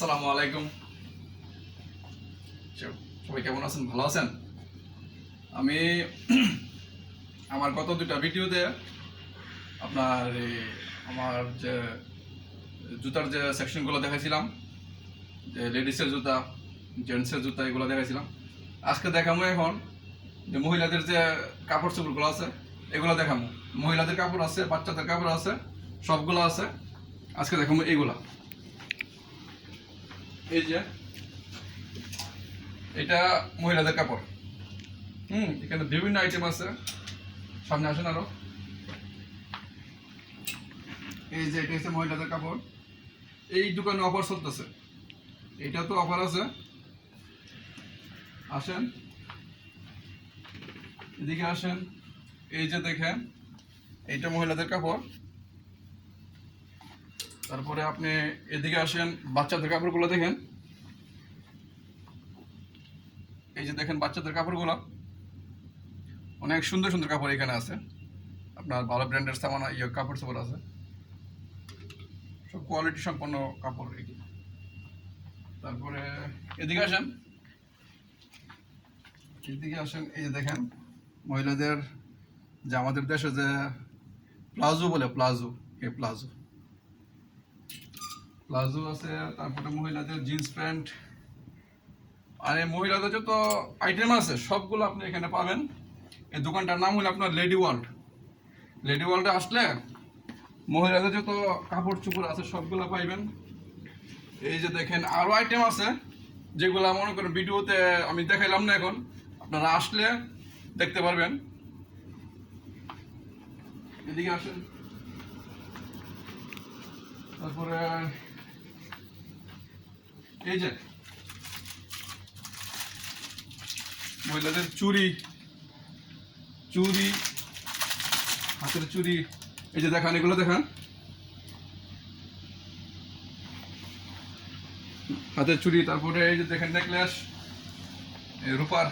আসসালামু আলাইকুম। সবাই কেমন আছেন? ভালো আছেন? আমি আমার গত দুটা ভিডিওতে আপনার আমার যে জুতার যে সেকশনগুলো দেখাইছিলাম, যে লেডিসের জুতা, জেন্টসের জুতা, এগুলো দেখাইছিলাম। আজকে দেখাবো এখন যে মহিলাদের যে কাপড় চোপড়গুলো আছে এগুলো দেখাবো। মহিলাদের কাপড় আছে, বাচ্চাদের কাপড় আছে, সবগুলো আছে। আজকে দেখাবো এইগুলা। এই যে এটা মহিলাদের কাপড়। এখানে বিভিন্ন আইটেম আছে। সামনে আসেন আরো। এই যে এটা হচ্ছে মহিলাদের কাপড়। এই দোকানে অফার চলতেছে, এটা তো অফার আছে। আসেন, এদিকে আসেন। এই যে দেখেন, এইটা মহিলাদের কাপড়। তারপরে আপনি এদিকে আসেন, বাচ্চাদের কাপড়গুলো দেখেন। এই যে দেখেন বাচ্চাদের কাপড়গুলো, অনেক সুন্দর সুন্দর কাপড় এখানে আছে। আপনার ভালো ব্র্যান্ডের সামান কাপড় চোপড় আছে, সব কোয়ালিটি সম্পন্ন কাপড় এগুলো। তারপরে এদিকে আসেন, এদিকে আসেন। এই যে দেখেন মহিলাদের যে আমাদের দেশে যে প্লাজো বলে, প্লাজো, এই প্লাজো প্লাজো আছে। তারপরে মহিলাদের জিন্স প্যান্ট, আর এই মহিলাদের যত আইটেম আছে সবগুলো আপনি এখানে পাবেন। এই দোকানটার নাম হলো আপনার লেডি ওয়ার্ল্ড। লেডি ওয়ার্ল্ডে আসলে মহিলাদের যত কাপড় চোপড় আছে সবগুলো পাইবেন। এই যে দেখেন আরও আইটেম আছে যেগুলো মনে করেন ভিডিওতে আমি দেখাইলাম না, এখন আপনারা আসলে দেখতে পারবেন। এদিকে আসেন। তারপরে এই যে মহিলাদের চুড়ি, চুড়ি, হাতের চুড়ি, এই যে দেখান, এগুলো দেখান। হাতের চুড়ি, তারপরে এই যে দেখেন নেকলেস, রূপার,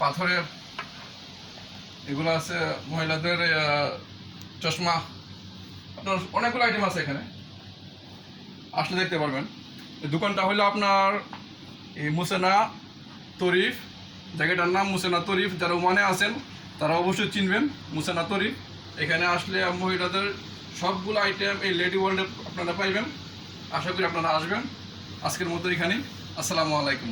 পাথরের, এগুলো আছে। মহিলাদের চশমা, আপনার অনেকগুলো আইটেম আছে এখানে, আসলে দেখতে পারবেন। এই দোকানটা হলো আপনার এই মুসেনা তরিফ। জায়গাটার নাম মুসেনা তরিফ। যারা ওমানে আছেন তারা অবশ্যই চিনবেন মুসেনা তরিফ। এখানে আসলে মহিলাদের সবগুলো আইটেম এই লেডি ওয়ার্ল্ডে আপনারা পাইবেন। আশা করি আপনারা আসবেন। আজকের মতো এখানেই। আসসালামু আলাইকুম।